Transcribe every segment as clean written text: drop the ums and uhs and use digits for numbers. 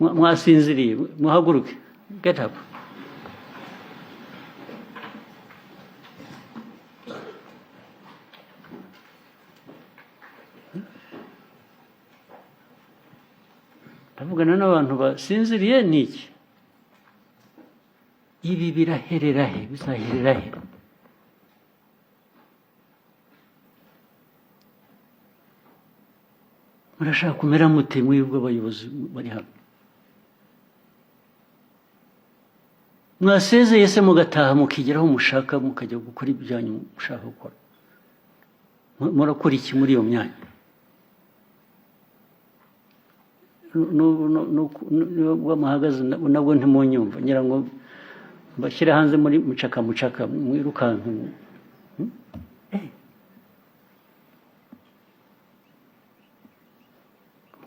mwasinziriye muhaguruke, get up. Ndavugana n'abantu basinziriye niki, ibi biraherera he, bizaherera he? Murashaka kumera mute mwebwe abayobozi bari hano? Mwasezeye se mugataha mukigeraho mushaka mukajya gukora ibyanyu mushaka gukora? Murakora iki muri iyo myanya? Wamahagaze nabwo ntimunyumva, ngira ngo bashyire hanze muri mucaka mwirukanka.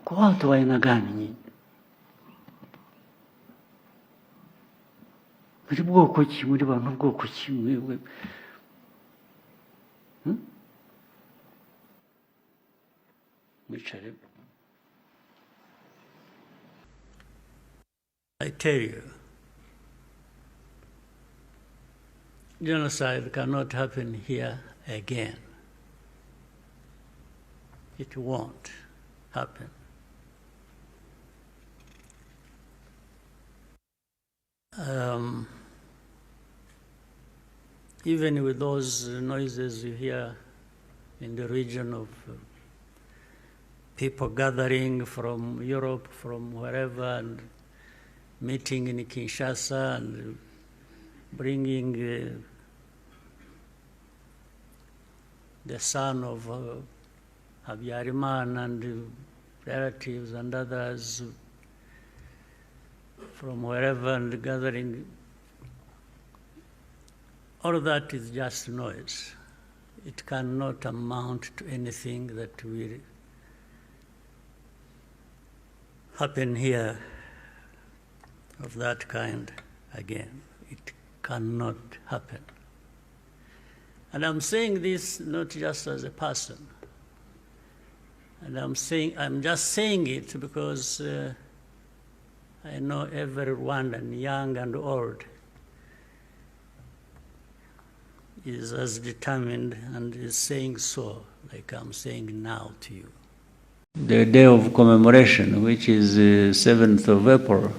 Kwa watu wa aina gani nyinyi? Muri bwoko ki, muri bantu bwoko ki mwebwe? Mwicare. I tell you, genocide cannot happen here again. It won't happen. Even with those noises you hear in the region of people gathering from Europe, from wherever, and meeting in Kinshasa and bringing the son of Habyarimana and relatives and others from wherever and gathering, all of that is just noise. It cannot amount to anything that will happen here of that kind again. It cannot happen. And I'm saying this not just as a person. And I'm just saying it because I know every Rwandan, young and old, is as determined and is saying so, like I'm saying now to you. The day of commemoration, which is 7th of April,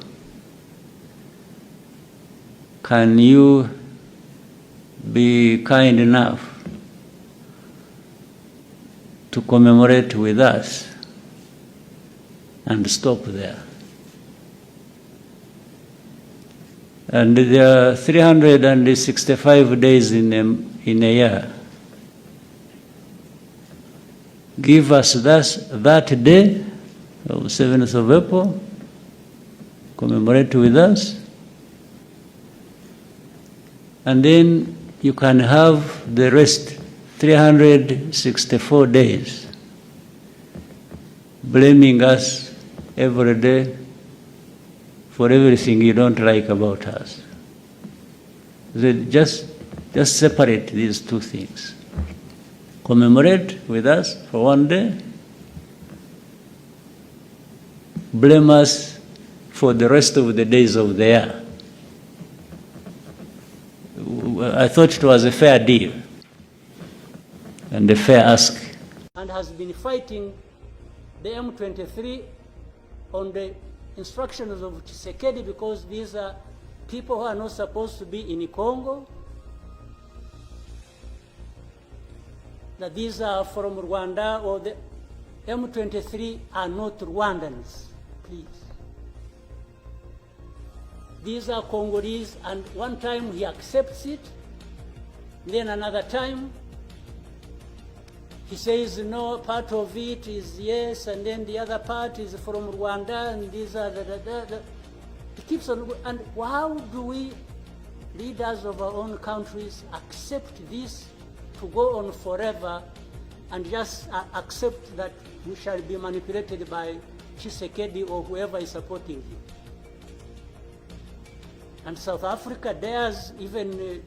can you be kind enough to commemorate with us and stop there? And there are 365 days in a year. Give us that day of 7th of April, commemorate with us, and then you can have the rest 364 days blaming us every day for everything you don't like about us. Just separate these two things. Commemorate with us for one day, blame us for the rest of the days of the year. I thought it was a fair deal and a fair ask. And has been fighting the M23 on the instructions of Tshisekedi, because these are people who are not supposed to be in Congo, that these are from Rwanda, or the M23 are not Rwandans, please. These are Congolese, and one time he accepts it, then another time he says no, part of it is yes, and then the other part is from Rwanda, and these are He keeps on, and how do we, leaders of our own countries, accept this to go on forever and just accept that we shall be manipulated by Tshisekedi or whoever is supporting him? And South Africa dares even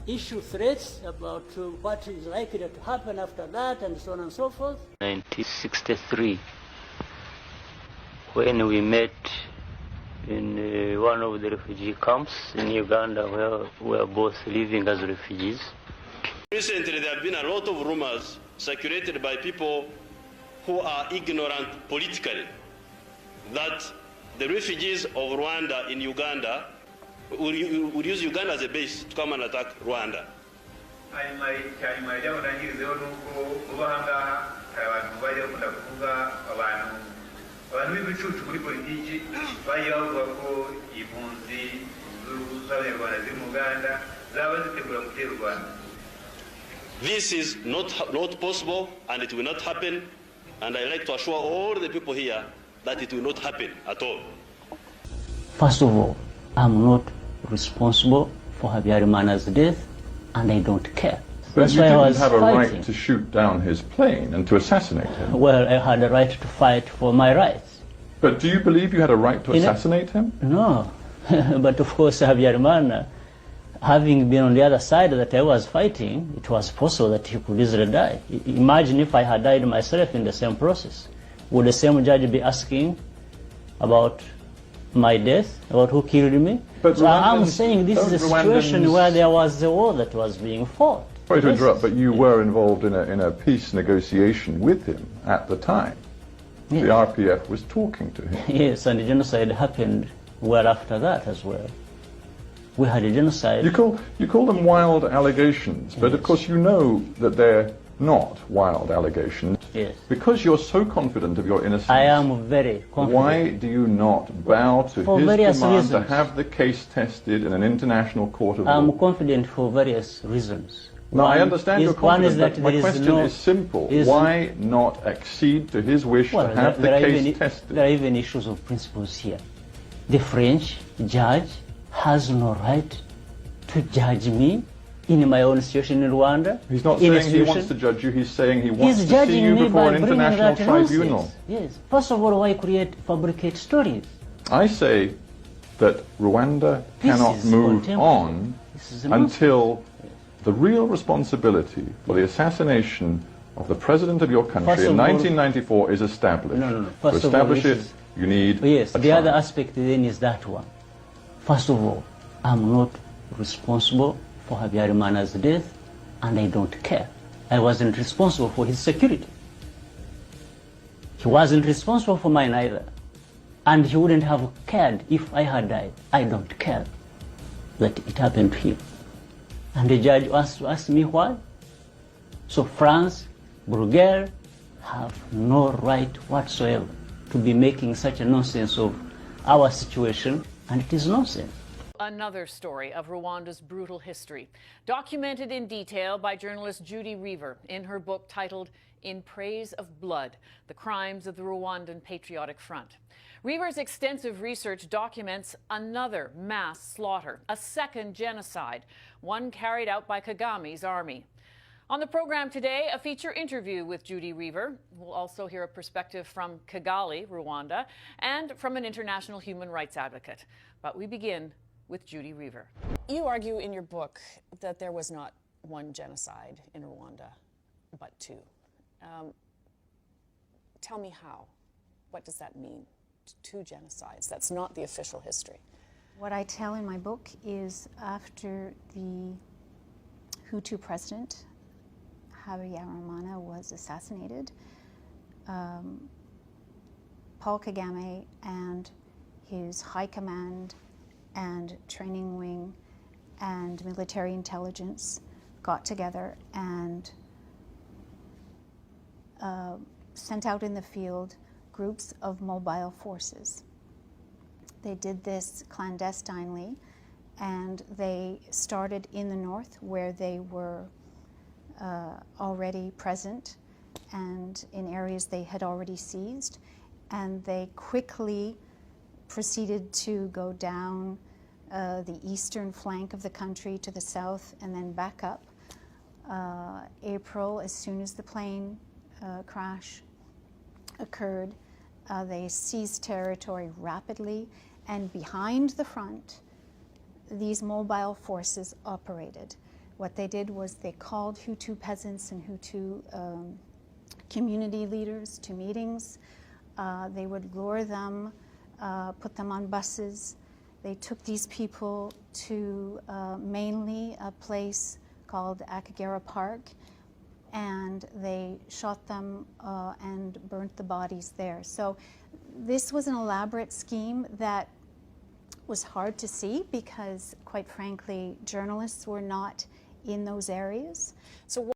issue threats about what is likely to happen after that, and so on and so forth. 1963, when we met in one of the refugee camps in Uganda where we are both living as refugees. Recently, there have been a lot of rumors circulated by people who are ignorant politically that the refugees of Rwanda in Uganda would use Uganda as a base to come and attack Rwanda. This is not possible, and it will not happen, and I like to assure all the people here that it will not happen at all. First of all, I'm not responsible for Habyarimana's death, and I don't care. But That's you why I didn't was have a fighting. right to shoot down his plane and to assassinate him. Well, I had a right to fight for my rights. But do you believe you had a right to assassinate him? No, but of course Habyarimana, having been on the other side that I was fighting, it was possible that he could easily die. Imagine if I had died myself in the same process. Would the same judge be asking about my death, about who killed me? But so I'm saying this is a situation where there was a war that was being fought. Sorry to interrupt, but you were involved in a peace negotiation with him at the time. Yes. The RPF was talking to him. Yes, and the genocide happened well after that as well. We had a genocide. You call them wild allegations, but of course you know that they're not wild allegations. Yes. Because you're so confident of your innocence. I am very confident. Why do you not bow to For his various demand reasons. to have the case tested in an international court of law? I'm confident for various reasons. No, I understand your confidence, that but my question is simple. Why not accede to his wish to have the case tested? There are even issues of principles here. The French judge has no right to judge me in my own situation in Rwanda. He's not saying he wants to judge you, he's saying he wants to see judging you me before by an bringing international that tribunal. nonsense. Yes. First of all, why fabricate stories? I say that Rwanda cannot move on until the real responsibility for the assassination of the president of your country in 1994 is established. No. To establish it, you need Yes, a the trial. other aspect then is that one. First of all, I'm not responsible for Habyarimana's death, and I don't care. I wasn't responsible for his security. He wasn't responsible for mine either. And he wouldn't have cared if I had died. I don't care that it happened to him. And the judge wants to ask me why. So France, Bulgaria have no right whatsoever to be making such a nonsense of our situation, and it is nonsense. Another story of Rwanda's brutal history, documented in detail by journalist Judy Reaver in her book titled In Praise of Blood, The Crimes of the Rwandan Patriotic Front. Reaver's extensive research documents another mass slaughter, a second genocide, one carried out by Kagame's army. On the program today, a feature interview with Judy Reaver. We'll also hear a perspective from Kigali, Rwanda, and from an international human rights advocate. But we begin with Judy Reaver. You argue in your book that there was not one genocide in Rwanda, but two. Tell me how. What does that mean? Two genocides. That's not the official history. What I tell in my book is after the Hutu president, Habyarimana, was assassinated, Paul Kagame and his high command and training wing and military intelligence got together and sent out in the field groups of mobile forces. They did this clandestinely, and they started in the north where they were already present and in areas they had already seized, and they quickly proceeded to go down the eastern flank of the country to the south and then back up. April, as soon as the plane crash occurred, they seized territory rapidly, and behind the front, these mobile forces operated. What they did was they called Hutu peasants and Hutu community leaders to meetings. They would lure them put them on buses. They took these people to mainly a place called Akagera Park, and they shot them and burnt the bodies there. So this was an elaborate scheme that was hard to see because, quite frankly, journalists were not in those areas. So